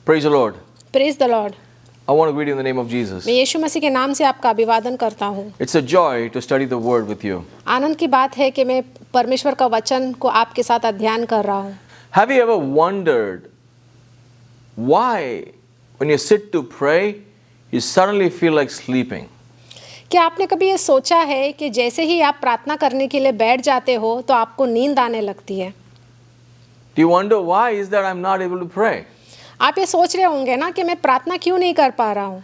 Praise the Lord. Praise the Lord. I want to greet you in the name of Jesus. मैं यीशु मसीह के नाम से आपका अभिवादन करता हूँ। It's a joy to study the Word with you. आनंद की बात है कि मैं परमेश्वर का वचन को आपके साथ अध्ययन कर रहा हूँ। Have you ever wondered why, when you sit to pray, you suddenly feel like sleeping? क्या आपने कभी ये सोचा है कि जैसे ही आप प्रार्थना करने के लिए बैठ जाते हो तो आपको नींद आने लगती है? Do you wonder why is that I'm not able to pray? आप ये सोच रहे होंगे ना कि मैं प्रार्थना क्यों नहीं कर पा रहा हूँ,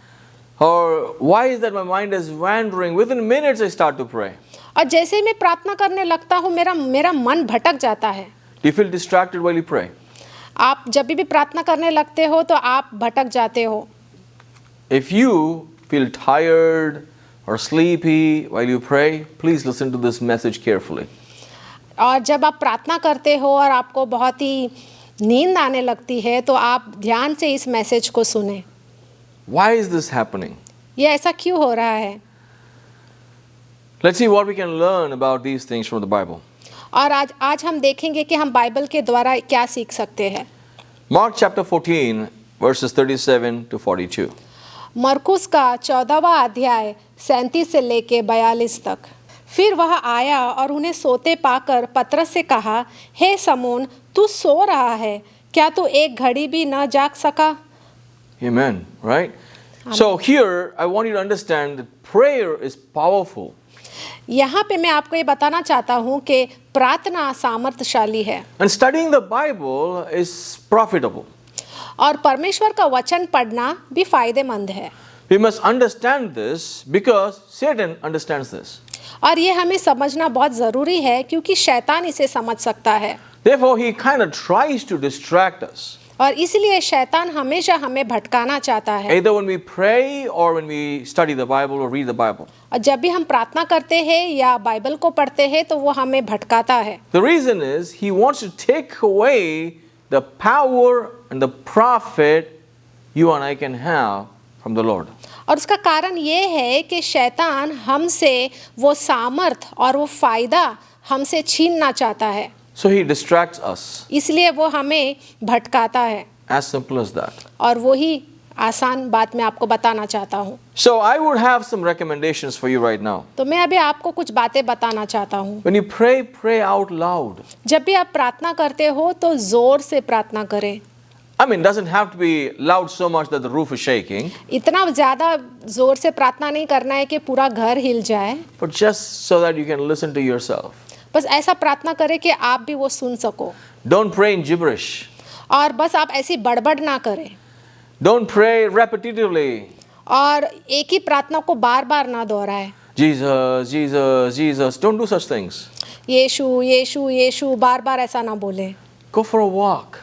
Or why is that my mind is wandering? Within minutes I start to pray. और जैसे ही मैं प्रार्थना करने लगता हूँ मेरा मन भटक जाता है। Do you feel distracted while you pray? आप जब भी प्रार्थना करने लगते हो तो आप भटक जाते हो। If you feel tired or sleepy while you pray, please listen to this message carefully. और जब आप प्रार्थना करते हो और आपको बहुत ही नींद आने लगती है तो आप ध्यान से इस मैसेज को सुने। Why is this happening? ये ऐसा क्यों हो रहा है? Let's see what we can learn about these things from the Bible. और आज हम देखेंगे कि हम बाइबल के द्वारा क्या सीख सकते हैं। Mark chapter 14 verses 37 to 42. मरकुस का 14वां अध्याय 37 से लेके 42 तक। फिर वह आया और उन्हें सोते पाकर पतरस से कहा, हे समोन, तू सो रहा है, क्या तू एक घड़ी भी न जाग सका? Amen, right? So here I want you to understand that prayer is powerful. यहाँ पे मैं आपको ये बताना चाहता हूँ कि प्रार्थना सामर्थ्यशाली है And studying the Bible is profitable. और परमेश्वर का वचन पढ़ना भी फायदेमंद है। We must understand this because Satan understands this. और ये हमें समझना बहुत ज़रूरी है क्योंकि शैतान इसे समझ सकता है। Therefore, he kind of tries to distract us. और इसलिए शैतान हमेशा हमें भटकाना चाहता है। Either when we pray or when we study the Bible or read the Bible. और जब भी हम प्रार्थना करते हैं या बाइबल को पढ़ते हैं तो वो हमें भटकाता है। The reason is he wants to take away the power and the profit you and I can have from the Lord. और उसका कारण ये है कि शैतान हमसे वो सामर्थ और वो फायदा हमसे छीनना चाहता है। So he distracts us. इसलिए वो हमें भटकाता है। As simple as that. और वही आसान बात मैं आपको बताना चाहता हूँ। So I would have some recommendations for you right now. तो मैं अभी आपको कुछ बातें बताना चाहता हूँ। When you pray, pray out loud. जब भी आप प्रार्थना करते हो तो जोर से प्रार्थना करें। I mean, it doesn't have to be loud so much that the roof is shaking, इतना ज़्यादा जोर से प्रार्थना नहीं करना है कि पूरा घर हिल जाए, but just so that you can listen to yourself. बस ऐसा प्रार्थना करें कि आप भी वो सुन सको। Don't pray in gibberish. और बस आप ऐसी बड़बड़ ना करें Don't pray repetitively. और एक ही प्रार्थना को बार बार ना दोहराए। Jesus, Jesus, Jesus. Don't do such things. यीशु यीशु यीशु बार बार ऐसा ना बोले। Go for a walk.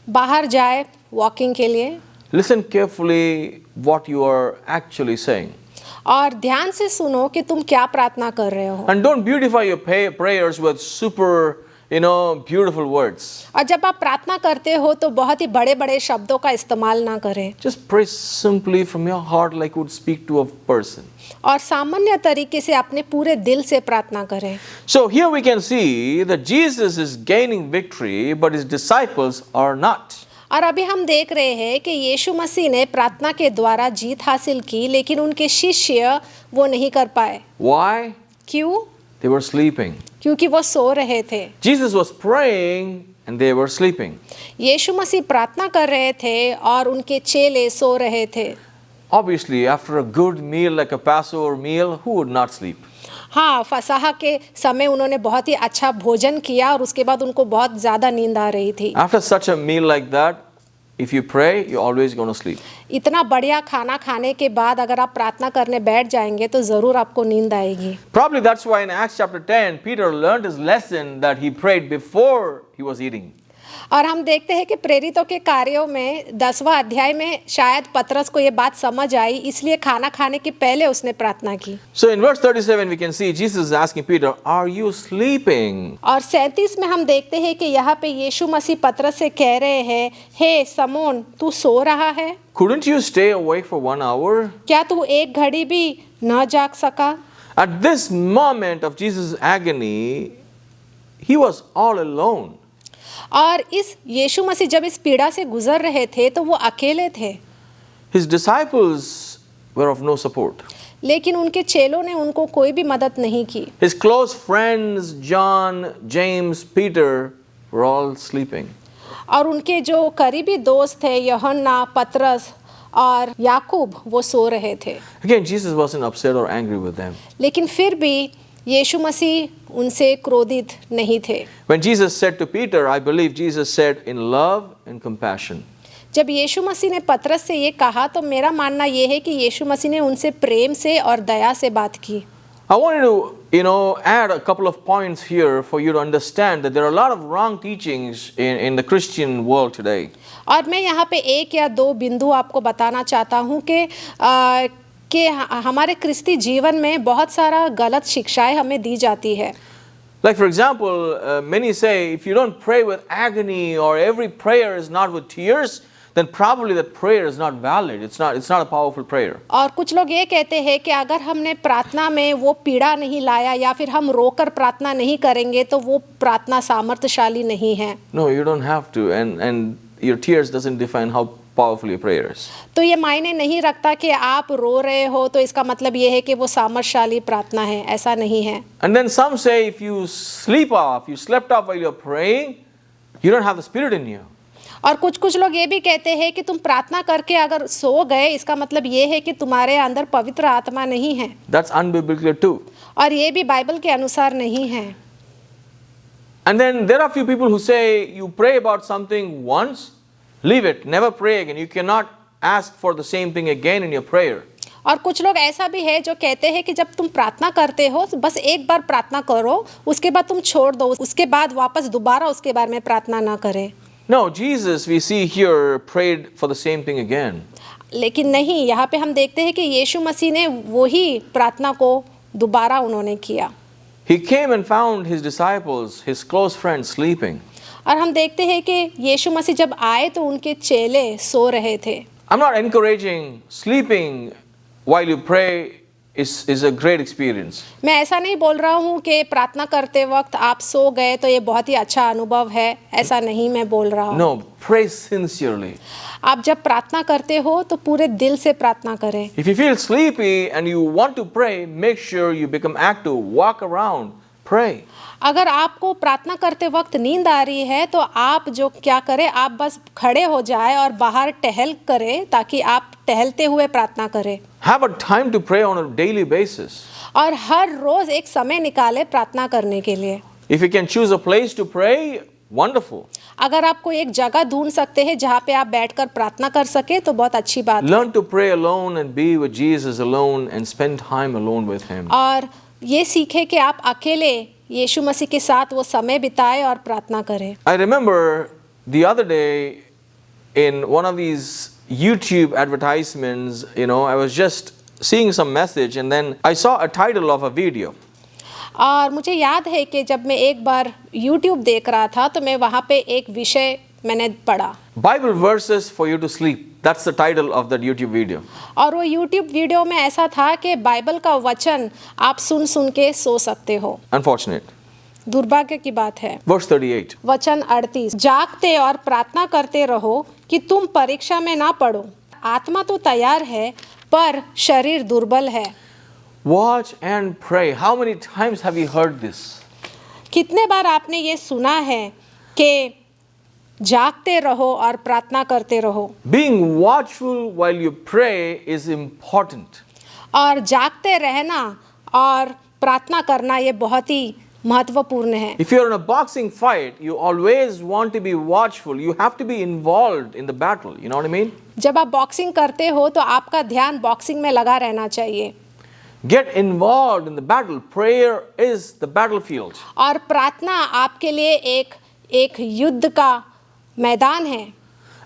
बाहर जाए वॉकिंग के लिए Listen carefully what you are actually saying. और ध्यान से सुनो कि तुम क्या प्रार्थना कर रहे हो। And don't beautify your prayers with super, beautiful words. और जब आप प्रार्थना करते हो तो बहुत ही बड़े बड़े शब्दों का इस्तेमाल ना करें Just pray simply from your heart like you would speak to a person. और सामान्य तरीके से अपने पूरे दिल से प्रार्थना करें। So here we can see that Jesus is gaining victory, but his disciples are not. और अभी हम देख रहे हैं कि यीशु मसीह ने प्रार्थना के द्वारा जीत हासिल की, लेकिन उनके शिष्य वो नहीं कर पाए। Why? क्यों? They were sleeping. क्योंकि वो सो रहे थे। Jesus was praying and they were sleeping. यीशु मसीह प्रार्थना कर रहे थे और उनके चेले सो रहे थे। Obviously, after a good meal like a Passover meal, who would not sleep? हाँ, फसह के समय उन्होंने बहुत ही अच्छा भोजन किया और उसके बाद उनको बहुत ज़्यादा नींद आ रही थी। After such a meal like that, if you pray, you're always going to sleep. इतना बढ़िया खाना खाने के बाद अगर आप प्रार्थना करने बैठ जाएंगे तो ज़रूर आपको नींद आएगी। Probably that's why in Acts chapter 10, Peter learned his lesson that he prayed before he was eating. और हम देखते हैं कि प्रेरितों के कार्यों में 10वां अध्याय में शायद पतरस को ये बात समझ आई, इसलिए खाना खाने के पहले उसने प्रार्थना की। So in verse 37 we can see Jesus is asking Peter, are you sleeping? और 37 में हम देखते हैं कि यहाँ पे यीशु मसीह पतरस से कह रहे हैं, हे समोन, तू सो रहा है? Couldn't you stay awake for 1 hour? क्या तू एक घड़ी भी न जाग सका? At this moment of Jesus' agony, he was all alone. और इस यीशु मसीह जब इस पीड़ा से गुजर रहे थे तो वो अकेले थे, His disciples were of no support. लेकिन उनके चेलों ने उनको कोई भी मदद नहीं की। His close friends, John, James, Peter, were all sleeping. और उनके जो करीबी दोस्त थे यूहन्ना, पतरस और याकूब, वो सो रहे थे। Again, Jesus wasn't upset or angry with them. लेकिन फिर भी यीशु मसीह उनसे क्रोधित नहीं थे। When Jesus said to Peter, I believe Jesus said in love and compassion. जब यीशु मसीह ने पतरस से ये कहा तो मेरा मानना ये है कि यीशु मसीह ने उनसे प्रेम से और दया से बात की। I wanted to, add a couple of points here for you to understand that there are a lot of wrong teachings in the Christian world today. और मैं यहाँ पे एक या दो बिंदु आपको बताना चाहता हूँ कि हमारे क्रिस्ती जीवन में बहुत सारा गलत शिक्षाएं हमें दी जाती है। Like for example, many say if you don't pray with agony or every prayer is not with tears, then probably that prayer is not valid. It's not a powerful prayer. और कुछ लोग ये कहते हैं कि अगर हमने प्रार्थना में वो पीड़ा नहीं लाया या फिर हम रोकर प्रार्थना नहीं करेंगे तो वो प्रार्थना सामर्थ्यशाली नहीं है। No, you don't have to, and your tears doesn't define how powerful your prayer is. तो ये मायने नहीं रखता कि आप रो रहे हो तो इसका मतलब ये है कि वो सामर्थ्यशाली प्रार्थना है, ऐसा नहीं है। And then some say if you slept off while you're praying, you don't have the Spirit in you. और कुछ लोग ये भी कहते हैं कि तुम प्रार्थना करके अगर सो गए इसका मतलब ये है कि तुम्हारे अंदर पवित्र आत्मा नहीं है। That's unbiblical too. और ये भी बाइबल के अनुसार नहीं है। And then there are few people who say you pray about something once, leave it, never pray again. You cannot ask for the same thing again in your prayer. और कुछ लोग ऐसा भी है जो कहते हैं कि जब तुम प्रार्थना करते हो तो बस एक बार प्रार्थना करो, उसके बाद तुम छोड़ दो, उसके बाद वापस दोबारा उसके बारे में प्रार्थना ना करें। No, Jesus we see here prayed for the same thing again. लेकिन नहीं, यहाँ पे हम देखते हैं कि यीशु मसीह ने वही प्रार्थना को दोबारा उन्होंने किया। He came and found his disciples, his close friends sleeping. और हम देखते हैं कि यीशु मसीह जब आए तो उनके चेले सो रहे थे। I'm not encouraging sleeping while you pray is a great experience. मैं ऐसा नहीं बोल रहा हूँ कि प्रार्थना करते वक्त आप सो गए तो ये बहुत ही अच्छा अनुभव है, ऐसा नहीं मैं बोल रहा हूँ। No, pray sincerely. आप जब प्रार्थना करते हो तो पूरे दिल से प्रार्थना करें। If you feel sleepy and you want to pray, make sure you become active, walk around, pray. अगर आपको प्रार्थना करते वक्त नींद आ रही है तो आप जो क्या करें, आप बस खड़े हो जाए और बाहर टहल करें ताकि आप टहलते हुए प्रार्थना करें। Have a time to pray on a daily basis. और हर रोज एक समय निकाले प्रार्थना करने के लिए। If you can choose a place to pray, wonderful. अगर आप कोई एक जगह ढूंढ सकते हैं जहाँ पे आप बैठकर प्रार्थना कर सके तो बहुत अच्छी बात है। Learn to pray alone and be with Jesus alone and spend time alone with him. और ये सीखे कि आप अकेले यीशु मसीह के साथ वो समय बिताए और प्रार्थना करें। I remember the other day in one of these YouTube advertisements, I was just seeing some message and then I saw a title of a video. और मुझे याद है कि जब मैं एक बार YouTube देख रहा था तो मैं वहाँ पे एक विषय मैंने पढ़ा। Bible verses for you to sleep. That's the title of that YouTube video. और वो YouTube वीडियो में ऐसा था कि बाइबल का वचन आप सुन के सो सकते हो। Unfortunate. दुर्भाग्य की बात है। Verse 38. वचन 38, जागते और प्रार्थना करते रहो कि तुम परीक्षा में ना पड़ो। आत्मा तो तैयार है पर शरीर दुर्बल है। Watch and pray. How many times have you heard this? कितने बार आपने ये सुना है कि जागते रहो और प्रार्थना करते रहो। Being watchful while you pray is important. और जागते रहना और प्रार्थना करना ये बहुत ही महत्वपूर्ण है। If you're in a boxing fight, you always want to be watchful. You have to be involved in the battle. You know what I mean? जब आप बॉक्सिंग करते हो तो आपका ध्यान बॉक्सिंग में लगा रहना चाहिए। Get involved in the battle. Prayer is the battlefield. और प्रार्थना आपके लिए एक युद्ध का मैदान है।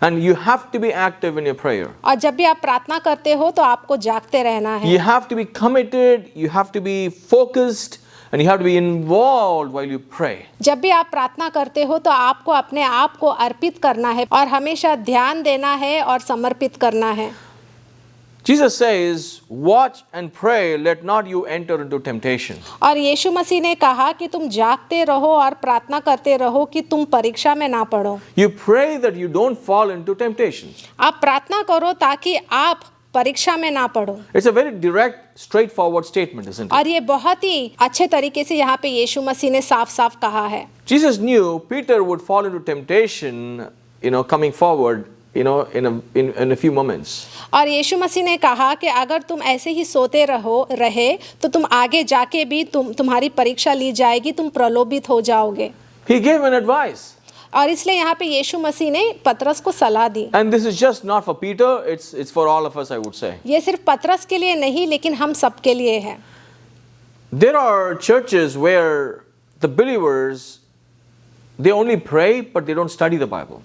And you have to be active in your prayer. और जब भी आप प्रार्थना करते हो तो आपको जागते रहना है। You have to be committed, you have to be focused, and you have to be involved while you pray. जब भी आप प्रार्थना करते हो तो आपको अपने आप को अर्पित करना है और हमेशा ध्यान देना है और समर्पित करना है। Jesus says, watch and pray, let not you enter into temptation. और यीशु मसीह ने कहा कि तुम जागते रहो और प्रार्थना करते रहो कि तुम परीक्षा में ना पड़ो। You pray that you don't fall into temptation. आप प्रार्थना करो ताकि आप परीक्षा में ना पड़ो। It's a very direct, straightforward statement, isn't it? और ये बहुत ही अच्छे तरीके से यहाँ पे यीशु मसीह ने साफ साफ कहा है। Jesus knew Peter would fall into temptation, coming forward, in a few moments. और यीशु मसीह ने कहा कि अगर तुम ऐसे ही सोते रहे तो तुम आगे जाके भी तुम्हारी परीक्षा ली जाएगी, तुम प्रलोभित हो जाओगे। He gave an advice. और इसलिए यहाँ पे यीशु मसीह ने पतरस को सलाह दी। And this is just not for Peter, it's for all of us, I would say. ये सिर्फ पतरस के लिए नहीं, लेकिन हम सब के लिए है। There are churches where the believers, they only pray but they don't study the Bible.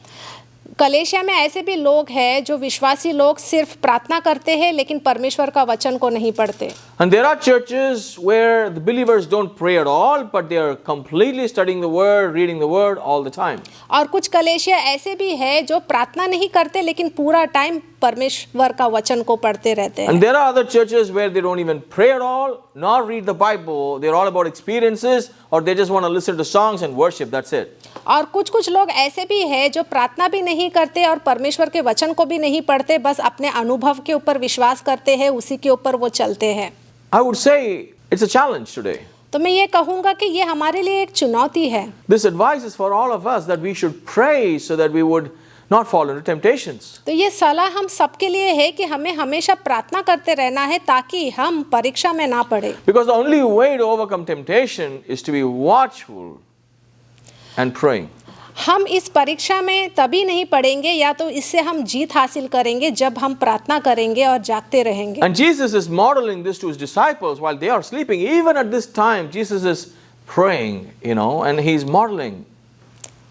कलेशिया में ऐसे भी लोग हैं जो विश्वासी लोग सिर्फ प्रार्थना करते हैं लेकिन परमेश्वर का वचन को नहीं पढ़ते। And there are churches where the believers don't pray at all, but they are completely studying the word, reading the word all the time. और कुछ कलेशिया ऐसे भी है जो प्रार्थना नहीं करते लेकिन पूरा टाइम परमेश्वर का वचन को पढ़ते रहते हैं। And there are other churches where they don't even pray at all, nor read the Bible. They're all about experiences, or they just want to listen to songs and worship. That's it. और कुछ लोग ऐसे भी हैं जो प्रार्थना भी नहीं करते और परमेश्वर के वचन को भी नहीं पढ़ते, बस अपने अनुभव के ऊपर विश्वास करते हैं, उसी के ऊपर वो चलते हैं। I would say it's a challenge today. तो मैं ये कहूँगा कि ये हमारे लिए एक चुनौती है। This advice is for all of us that we should pray so that we would not fall into temptations. तो ये सलाह हम सबके लिए है कि हमें हमेशा प्रार्थना करते रहना है ताकि हम परीक्षा में ना पड़े। Because the only way to overcome temptation is to be watchful and praying. हम इस परीक्षा में तभी नहीं पड़ेंगे, या तो इससे हम जीत हासिल करेंगे जब हम प्रार्थना करेंगे और जागते रहेंगे। And Jesus is modeling this to his disciples while they are sleeping. Even at this time, Jesus is praying, and he's modeling.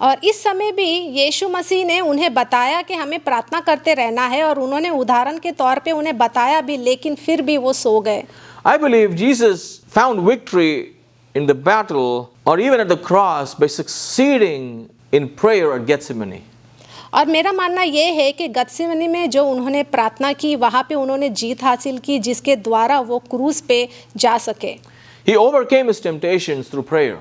और इस समय भी यीशु मसीह ने उन्हें बताया कि हमें प्रार्थना करते रहना है, और उन्होंने उदाहरण के तौर पे उन्हें बताया भी, लेकिन फिर भी वो सो गए। I believe Jesus found victory in the battle or even at the cross by succeeding in prayer at Gethsemane. और मेरा मानना ये है कि गत्सेमनी में जो उन्होंने प्रार्थना की, वहाँ पे उन्होंने जीत हासिल की, जिसके द्वारा वो क्रूस पे जा सके। He overcame his temptations through prayer.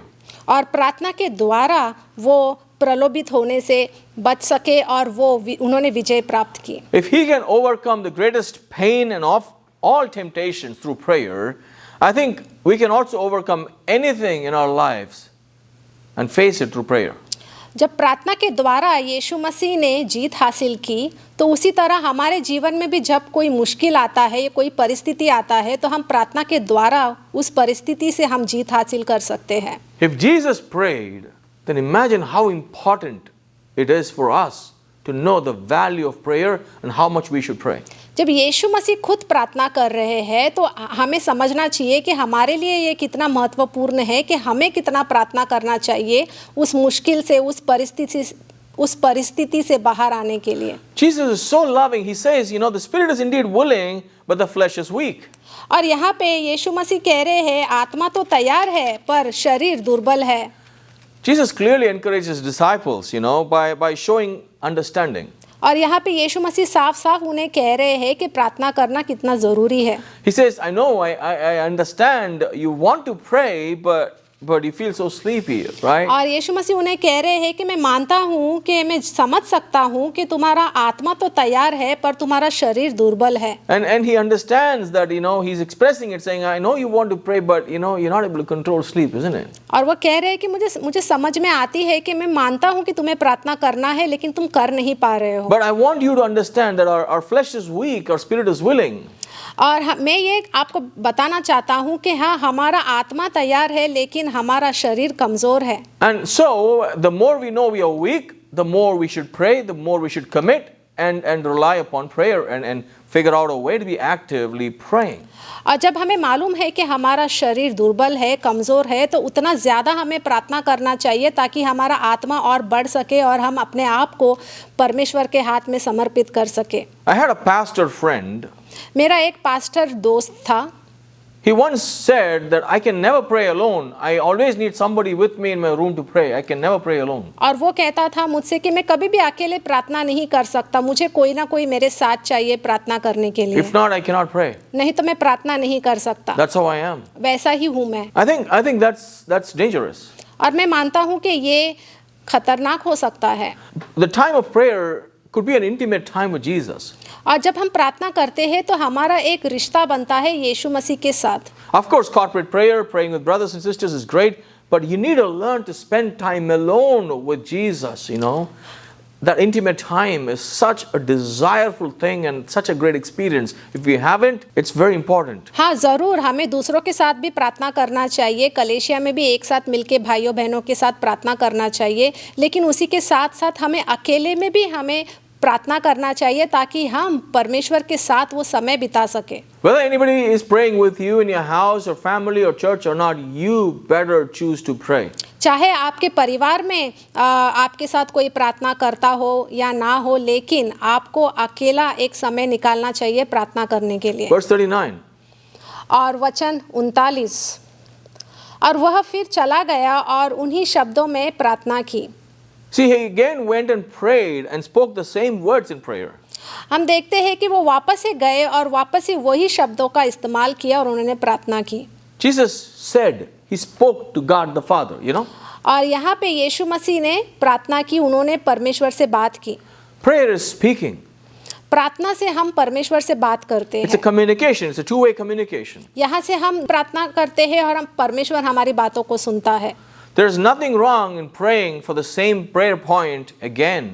और प्रार्थना के द्वारा वो प्रलोभित होने से बच सके और उन्होंने विजय प्राप्त की। If he can overcome the greatest pain and of all temptations through prayer, I think we can also overcome anything in our lives and face it through prayer. जब प्रार्थना के द्वारा यीशु मसीह ने जीत हासिल की, तो उसी तरह हमारे जीवन में भी जब कोई मुश्किल आता है या कोई परिस्थिति आता है, तो हम प्रार्थना के द्वारा उस परिस्थिति से हम जीत हासिल कर सकते हैं। If Jesus prayed, then imagine how important it is for us to know the value of prayer and how much we should pray. जब यीशु मसीह खुद प्रार्थना कर रहे हैं, तो हमें समझना चाहिए कि हमारे लिए ये कितना महत्वपूर्ण है कि हमें कितना प्रार्थना करना चाहिए उस मुश्किल से, उस परिस्थिति से बाहर आने के लिए। Jesus is so loving. He says, the spirit is indeed willing, but the flesh is weak. और यहाँ पे यीशु मसीह कह रहे हैं, आत्मा तो तैयार है पर शरीर दुर्बल है। Jesus clearly encourages his disciples, by showing understanding. और यहाँ पे यीशु मसीह साफ साफ उन्हें कह रहे हैं कि प्रार्थना करना कितना ज़रूरी है। He says, I know, I understand you want to pray, but you feel so sleepy, right? और यीशु मसीह उन्हें कह रहे हैं कि मैं मानता हूँ कि मैं समझ सकता हूँ कि तुम्हारा आत्मा तो तैयार है पर तुम्हारा शरीर दुर्बल है। And he understands that, he's expressing it, saying, I know you want to pray, but, you're not able to control sleep, isn't it? और वो कह रहे हैं कि मुझे समझ में आती है कि मैं मानता हूँ कि तुम्हें प्रार्थना करना है, लेकिन तुम कर नहीं पा रहे हो। But I want you to understand that our flesh is weak, our spirit is willing. और मैं ये आपको बताना चाहता हूँ कि हाँ, हमारा आत्मा तैयार है लेकिन हमारा शरीर कमज़ोर है। And so, the more we know we are weak, the more we should pray, the more we should commit and rely upon prayer and figure out a way to be actively praying. और जब हमें मालूम है कि हमारा शरीर दुर्बल है, कमज़ोर है, तो उतना ज़्यादा हमें प्रार्थना करना चाहिए ताकि हमारा आत्मा और बढ़ सके और हम अपने आप को परमेश्वर के हाथ में समर्पित कर सके। I had a pastor friend. मेरा एक पास्टर दोस्त था। He once said that I can never pray alone. I always need somebody with me in my room to pray. I can never pray alone. और वो कहता था मुझसे कि मैं कभी भी अकेले प्रार्थना नहीं कर सकता, मुझे कोई ना कोई मेरे साथ चाहिए प्रार्थना करने के लिए, If not, I cannot pray. नहीं तो मैं प्रार्थना नहीं कर सकता। That's how I am. वैसा ही हूँ मैं। I think that's dangerous. और मैं मानता हूँ कि ये खतरनाक हो सकता है। The time of prayer could be an intimate time with Jesus. और जब हम प्रार्थना करते हैं तो हमारा एक रिश्ता बनता है यीशु मसीह के साथ। Of course, corporate prayer, praying with brothers and sisters is great, but you need to learn to spend time alone with Jesus, you know. That intimate time is such a desireful thing and such a great experience. If you haven't, it's very important. हाँ ज़रूर, हमें दूसरों के साथ भी प्रार्थना करना चाहिए, कलेशिया में भी एक साथ मिलके भाइयों बहनों के साथ प्रार्थना करना चाहिए, लेकिन उसी के साथ साथ हमें अकेले में भी हमें प्रार्थना करना चाहिए ताकि हम परमेश्वर के साथ वो समय बिता सके। Whether anybody is praying with you in your house or family or church or not, you better choose to pray. चाहे आपके परिवार में आपके साथ कोई प्रार्थना करता हो या ना हो, लेकिन आपको अकेला एक समय निकालना चाहिए प्रार्थना करने के लिए। Verse 39. और वचन 39, और वह फिर चला गया और उन्हीं शब्दों में प्रार्थना की। See, he again went and prayed and spoke the same words in prayer. हम देखते हैं कि वो वापस से गए और वापस ही वही शब्दों का इस्तेमाल किया और उन्होंने प्रार्थना की। Jesus said, he spoke to God the Father, you know. और यहाँ पे यीशु मसीह ने प्रार्थना की, उन्होंने परमेश्वर से बात की। Prayer is speaking. प्रार्थना से हम परमेश्वर से बात करते It's a हैं। communication. It's a two-way communication. यहाँ से हम प्रार्थना करते हैं और हम परमेश्वर हमारी बातों को सुनता है। There's nothing wrong in praying for the same prayer point again.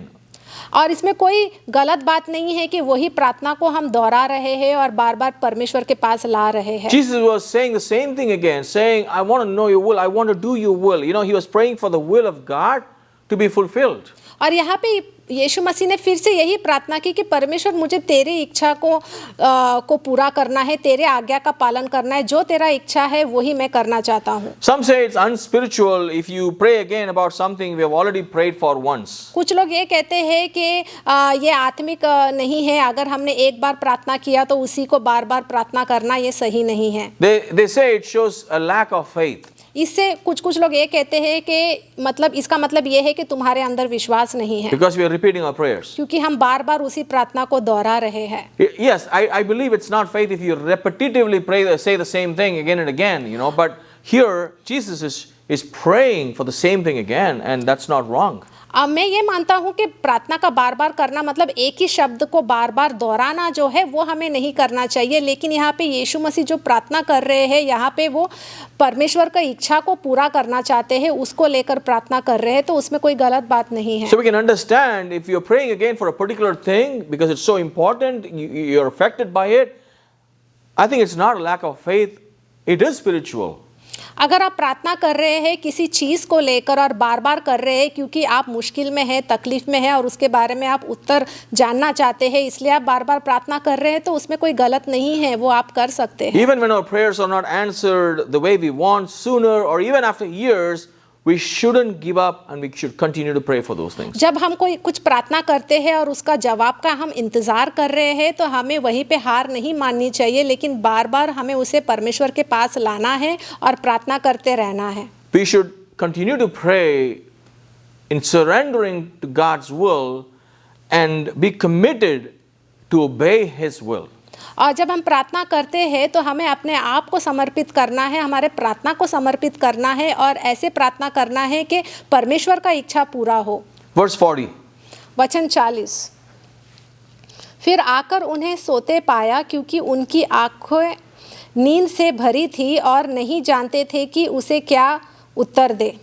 और इसमें कोई गलत बात नहीं है कि वही प्रार्थना को हम दोहरा रहे हैं और बार बार परमेश्वर के पास ला रहे हैं। Jesus was saying the same thing again, saying, I want to know your will. I want to do your will. You know, he was praying for the will of God to be fulfilled. और यहाँ पे यीशु मसीह ने फिर से यही प्रार्थना की कि परमेश्वर मुझे तेरी इच्छा को पूरा करना है, तेरे आज्ञा का पालन करना है, जो तेरा इच्छा है वही मैं करना चाहता हूँ। Some say it's unspiritual if you pray again about something we have already prayed for once. कुछ लोग ये कहते हैं कि ये आत्मिक नहीं है, अगर हमने एक बार प्रार्थना किया तो उसी को बार बार प्रार्थना करना ये सही नहीं है। They say it shows a lack of faith. इससे कुछ लोग ये कहते हैं कि मतलब इसका मतलब ये है कि तुम्हारे अंदर विश्वास नहीं है, Because we are repeating our prayers. क्योंकि हम बार बार उसी प्रार्थना को दोहरा रहे हैं। Yes, I believe it's not faith if you repetitively say the same thing again and again, you know, but here Jesus is praying for the same thing again, and that's not wrong. अब मैं ये मानता हूँ कि प्रार्थना का बार बार करना मतलब एक ही शब्द को बार बार दोहराना जो है वो हमें नहीं करना चाहिए, लेकिन यहाँ पे यीशु मसीह जो प्रार्थना कर रहे हैं यहाँ पे वो परमेश्वर का इच्छा को पूरा करना चाहते हैं, उसको लेकर प्रार्थना कर रहे हैं, तो उसमें कोई गलत बात नहीं है। So we can understand if you're praying again for a particular thing because it's so important, you're affected by it. I think it's not a lack of faith, it is spiritual. अगर आप प्रार्थना कर रहे हैं किसी चीज़ को लेकर और बार बार कर रहे हैं क्योंकि आप मुश्किल में हैं, तकलीफ में हैं और उसके बारे में आप उत्तर जानना चाहते हैं, इसलिए आप बार बार प्रार्थना कर रहे हैं, तो उसमें कोई गलत नहीं है, वो आप कर सकते हैं। Even when our prayers are not answered the way we want sooner or even after years, we shouldn't give up and we should continue to pray for those things. जब हम कोई कुछ प्रार्थना करते हैं और उसका जवाब का हम इंतज़ार कर रहे हैं तो हमें वहीं पे हार नहीं माननी चाहिए, लेकिन बार बार हमें उसे परमेश्वर के पास लाना है और प्रार्थना करते रहना है। We should continue to pray in surrendering to God's will and be committed to obey His will. और जब हम प्रार्थना करते हैं तो हमें अपने आप को समर्पित करना है, हमारे प्रार्थना को समर्पित करना है और ऐसे प्रार्थना करना है कि परमेश्वर का इच्छा पूरा हो। Verse 40. वचन 40, फिर आकर उन्हें सोते पाया क्योंकि उनकी आंखें नींद से भरी थी और नहीं जानते थे कि उसे क्या उत्तर दे।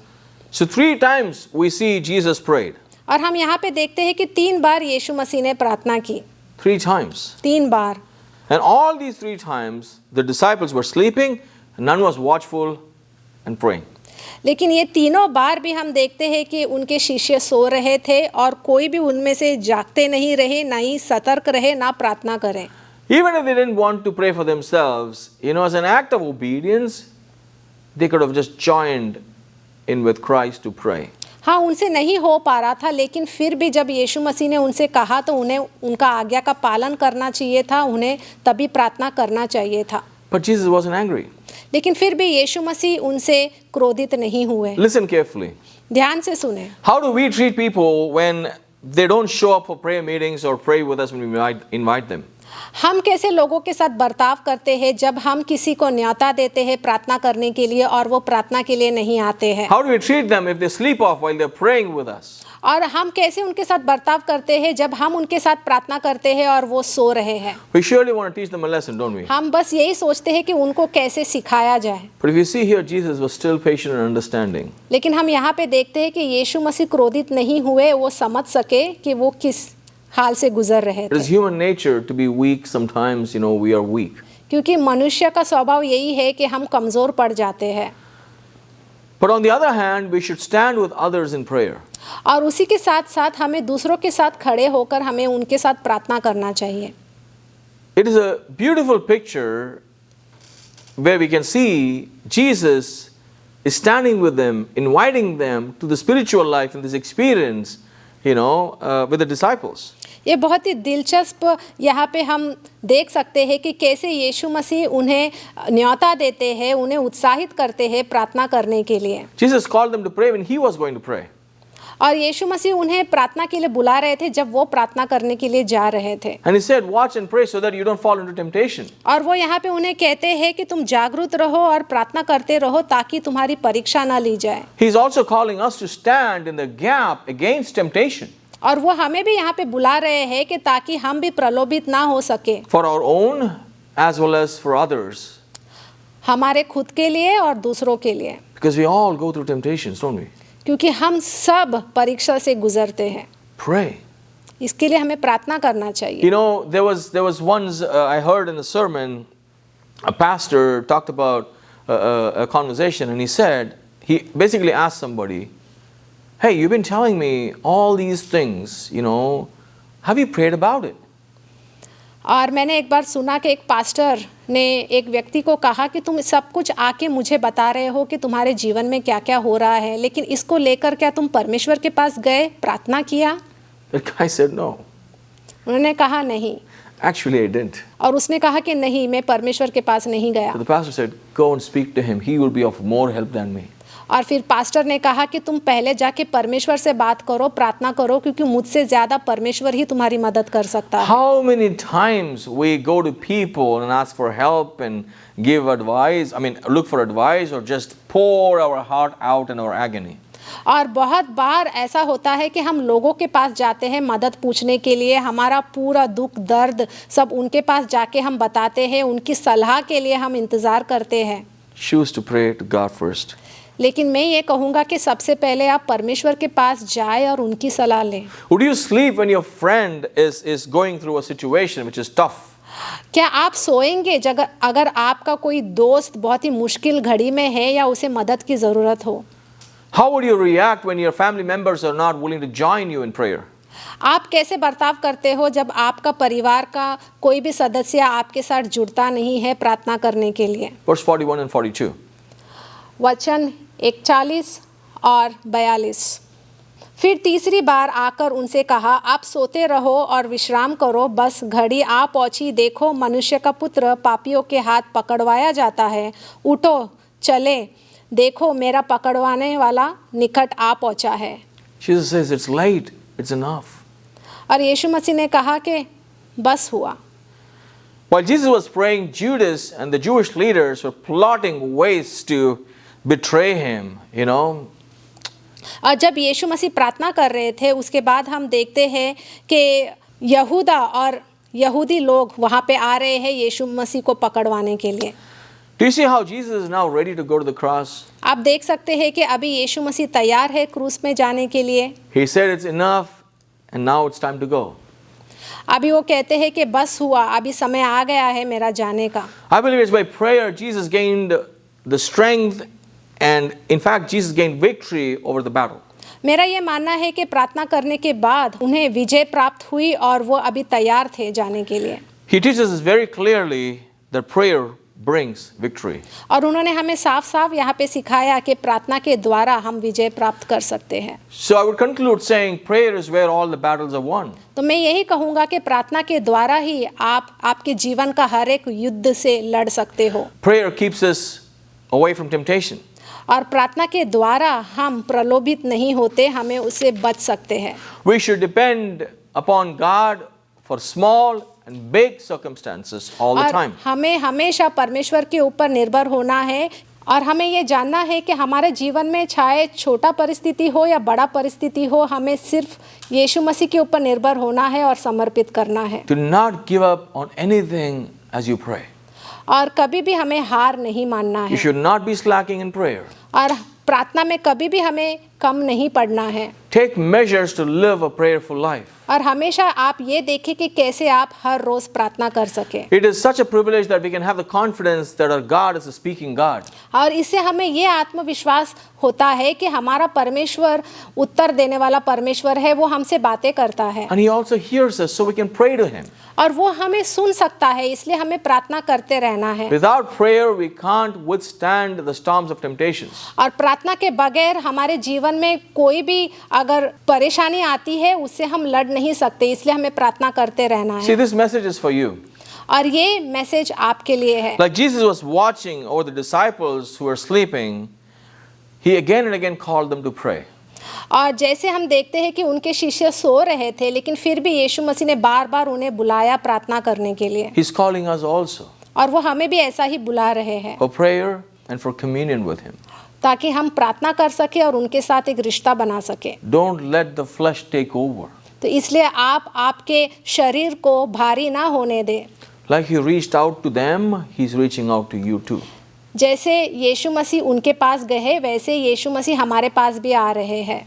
So 3 times we see Jesus prayed. और हम यहाँ पे देखते हैं कि 3 बार यीशु मसीह ने प्रार्थना की। 3 times. 3 bar. And all these 3 times the disciples were sleeping and none was watchful and praying. लेकिन ये तीनों बार भी हम देखते हैं कि उनके शिष्य सो रहे थे और कोई भी उनमें से जागते नहीं रहे, ना ही सतर्क रहे, ना प्रार्थना करें। Even if they didn't want to pray for themselves, you know, as an act of obedience, they could have just joined in with Christ to pray. हाँ, उनसे नहीं हो पा रहा था, लेकिन फिर भी जब यीशु मसीह ने उनसे कहा तो उन्हें उनका आज्ञा का पालन करना चाहिए था, उन्हें तभी प्रार्थना करना चाहिए था। But Jesus wasn't angry. लेकिन फिर भी यीशु मसीह उनसे क्रोधित नहीं हुए। Listen carefully. ध्यान से सुने। How do we treat people when they don't show up for prayer meetings or pray with us when we invite them? हम कैसे लोगों के साथ बर्ताव करते हैं जब हम किसी को न्योता देते हैं प्रार्थना करने के लिए और वो प्रार्थना के लिए नहीं आते हैं? How do we treat them if they sleep off while they're praying with us? और हम कैसे उनके साथ बर्ताव करते हैं जब हम उनके साथ प्रार्थना करते हैं और वो सो रहे हैं? We surely want to teach them a lesson, don't we? हम बस यही सोचते हैं कि उनको कैसे सिखाया जाए। But if you see here, Jesus was still patient and understanding. लेकिन हम यहाँ पे देखते हैं कि यीशु मसीह क्रोधित नहीं हुए, वो समझ सके कि वो किस हाल से गुजर रहे It is थे। human nature to be weak. Sometimes, we are weak. क्योंकि मनुष्य का स्वभाव यही है कि हम कमज़ोर पड़ जाते हैं। But on the other hand, we should stand with others in prayer. और उसी के साथ साथ हमें दूसरों के साथ खड़े होकर हमें उनके साथ प्रार्थना करना चाहिए। It is a beautiful picture where we can see Jesus is standing with them, inviting them to the spiritual life and this experience, with the disciples. ये बहुत ही दिलचस्प यहाँ पे हम देख सकते हैं कि कैसे यीशु मसीह उन्हें न्योता देते हैं, उन्हें उत्साहित करते हैं प्रार्थना करने के लिए। Jesus called them to pray when he was going to pray. और यीशु मसीह उन्हें प्रार्थना के लिए बुला रहे थे जब वो प्रार्थना करने के लिए जा रहे थे। And he said, watch and pray so that you don't fall into temptation. और वो यहाँ पे उन्हें कहते हैं कि तुम जागरूक रहो और प्रार्थना करते रहो ताकि तुम्हारी परीक्षा ना ली जाए। He's also calling us to stand in the gap against temptation. और वो हमें भी यहाँ पे बुला रहे हैं कि ताकि हम भी प्रलोभित ना हो सके, For our own as well as for others. हमारे खुद के लिए और दूसरों के लिए, Because we all go through temptations, don't we? क्योंकि हम सब परीक्षा से गुजरते हैं। Pray. इसके लिए हमें प्रार्थना करना चाहिए। There was once I heard in a sermon, a pastor talked about a conversation, and he basically asked somebody, hey, you've been telling me all these things, have you prayed about it? और मैंने एक बार सुना कि एक pastor ने एक व्यक्ति को कहा कि तुम सब कुछ आके मुझे बता रहे हो कि तुम्हारे जीवन में क्या क्या हो रहा है, लेकिन इसको लेकर क्या तुम परमेश्वर के पास गए, प्रार्थना किया? The guy said no. उन्होंने कहा नहीं। Actually, I didn't. और उसने कहा कि नहीं, मैं परमेश्वर के पास नहीं गया। So the pastor said, go and speak to him. He will be of more help than me. और फिर पास्टर ने कहा कि तुम पहले जाके परमेश्वर से बात करो, प्रार्थना करो, क्योंकि मुझसे ज़्यादा परमेश्वर ही तुम्हारी मदद कर सकता है। How many times we go to people and ask for help and give advice, look for advice or just pour our heart out in our agony. और बहुत बार ऐसा होता है कि हम लोगों के पास जाते हैं मदद पूछने के लिए, हमारा पूरा दुख दर्द सब उनके पास जाके हम बताते हैं, उनकी सलाह के लिए हम इंतज़ार करते हैं। Choose to pray to God first. लेकिन मैं ये कहूँगा कि सबसे पहले आप परमेश्वर के पास जाए और उनकी सलाह लें। Would you sleep when your friend is going through a situation which is tough? क्या आप सोएंगे अगर आपका कोई दोस्त बहुत ही मुश्किल घड़ी में है या उसे मदद की ज़रूरत हो? How would you react when your family members are not willing to join you in prayer? आप कैसे बर्ताव करते हो जब आपका परिवार का कोई भी सदस्य आपके साथ जुड़ता नहीं है प्रार्थना करने के लिए? Verse 41 and 42. वचन 41 और 42। फिर तीसरी बार आकर उनसे कहा, आप सोते रहो और विश्राम करो, बस घड़ी आ पहुंची, देखो मनुष्य का पुत्र पापियों के हाथ पकड़वाया जाता है। उठो चले, देखो मेरा पकड़वाने वाला निकट आ पहुंचा है। Jesus says it's late, it's enough. और यीशु मसीह ने कहा कि बस हुआ। While Jesus was praying, Judas and the Jewish leaders were plotting ways to betray him, और जब यीशु मसीह प्रार्थना कर रहे थे उसके बाद हम देखते हैं कि यहूदा और यहूदी लोग वहाँ पे आ रहे हैं यीशु मसीह को पकड़वाने के लिए। Do you see how Jesus is now ready to go to the cross? आप देख सकते हैं कि अभी यीशु मसीह तैयार है क्रूस में जाने के लिए। He said it's enough and now it's time to go. अभी वो कहते हैं कि बस हुआ, अभी समय आ गया है मेरा जाने का। I believe it's by prayer Jesus gained the strength and in fact Jesus gained victory over the battle. मेरा ये मानना है कि प्रार्थना करने के बाद उन्हें विजय प्राप्त हुई और वो अभी तैयार थे जाने के लिए। He teaches us very clearly that prayer brings victory. और उन्होंने हमें साफ साफ यहाँ पे सिखाया कि प्रार्थना के द्वारा हम विजय प्राप्त कर सकते हैं। So I would conclude saying prayer is where all the battles are won. तो मैं यही कहूँगा कि प्रार्थना के द्वारा ही आप आपके जीवन का हर एक युद्ध से लड़ सकते हो। Prayer keeps us away from temptation. और प्रार्थना के द्वारा हम प्रलोभित नहीं होते, हमें उससे बच सकते हैं। We should depend upon God for small and big circumstances all the और time. हमें हमेशा परमेश्वर के ऊपर निर्भर होना है और हमें ये जानना है कि हमारे जीवन में चाहे छोटा परिस्थिति हो या बड़ा परिस्थिति हो, हमें सिर्फ यीशु मसीह के ऊपर निर्भर होना है और समर्पित करना है। Do not give up on anything as you pray. और कभी भी हमें हार नहीं मानना You है should not be slacking in prayer. और प्रार्थना में कभी भी हमें कम नहीं पड़ना है। Take measures to live a prayerful life. और हमेशा आप ये देखें कि कैसे आप हर रोज प्रार्थना कर सके। It is such a privilege that we can have the confidence that our God is a speaking God. और इससे हमें ये आत्मविश्वास होता है कि हमारा परमेश्वर उत्तर देने वाला परमेश्वर है, वो हमसे बातें करता है And He also hears us, so we can pray to Him. और वो हमें सुन सकता है, इसलिए हमें प्रार्थना करते रहना है। Without prayer, we can't withstand the storms of temptations. और प्रार्थना के बगैर हमारे जीवन में कोई भी अगर परेशानी आती है उससे हम लड़ नहीं सकते, इसलिए हमें प्रार्थना करते रहना See, है। this message is for you. और ये मैसेज आपके लिए है। Like Jesus was watching over the disciples who were sleeping, He again and again called them to pray. और जैसे हम देखते हैं कि उनके शिष्य सो रहे थे, लेकिन फिर भी यीशु मसीह ने बार बार उन्हें बुलाया प्रार्थना करने के लिए, He's calling us also और वो हमें भी ऐसा ही बुला रहे हैं for prayer and for communion with Him. ताकि हम प्रार्थना कर सके और उनके साथ एक रिश्ता बना सके। Don't let the flesh take over. तो इसलिए आप आपके शरीर को भारी ना होने दें। Like He reached out to them, He's reaching out to you too. जैसे यीशु मसीह उनके पास गए, वैसे यीशु मसीह हमारे पास भी आ रहे हैं।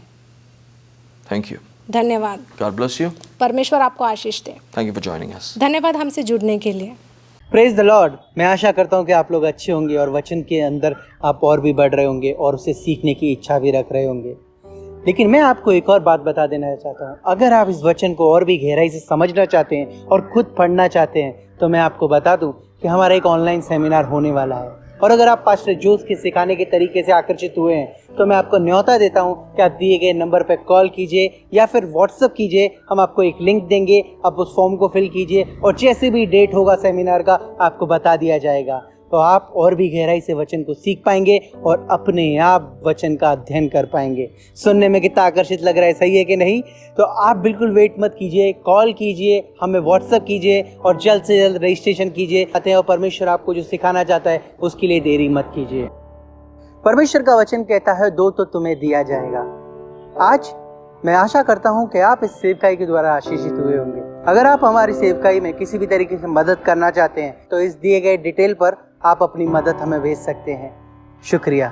Thank you. धन्यवाद। God bless you. परमेश्वर आपको आशीष दे। Thank you for joining us. धन्यवाद हमसे जुड़ने के लिए। Praise the Lord. मैं आशा करता हूँ कि आप लोग अच्छे होंगे और वचन के अंदर आप और भी बढ़ रहे होंगे और उसे सीखने की इच्छा भी रख रहे होंगे। लेकिन मैं आपको एक और बात बता देना चाहता हूँ, अगर आप इस वचन को और भी गहराई से समझना चाहते हैं और खुद पढ़ना चाहते हैं तो मैं आपको बता दूँ कि हमारा एक ऑनलाइन सेमिनार होने वाला है। और अगर आप पास्टर जोस के सिखाने के तरीके से आकर्षित हुए हैं तो मैं आपको न्योता देता हूं कि आप दिए गए नंबर पर कॉल कीजिए या फिर व्हाट्सएप कीजिए। हम आपको एक लिंक देंगे, आप उस फॉर्म को फिल कीजिए और जैसे भी डेट होगा सेमिनार का आपको बता दिया जाएगा। तो आप और भी गहराई से वचन को सीख पाएंगे और अपने आप वचन का अध्ययन कर पाएंगे। सुनने में कितना आकर्षित लग रहा है, सही है कि नहीं? तो आप बिल्कुल वेट मत कीजिए, कॉल कीजिए, हमें व्हाट्सएप कीजिए और जल्द से जल्द रजिस्ट्रेशन कीजिए। और परमेश्वर आपको जो सिखाना चाहता है उसके लिए देरी मत कीजिए। परमेश्वर का वचन कहता है, दो तो तुम्हें दिया जाएगा। आज मैं आशा करता हूं कि आप इस सेवकाई के द्वारा आशीषित हुए होंगे। अगर आप हमारी सेवकाई में किसी भी तरीके से मदद करना चाहते हैं तो इस दिए गए डिटेल पर आप अपनी मदद हमें भेज सकते हैं। शुक्रिया।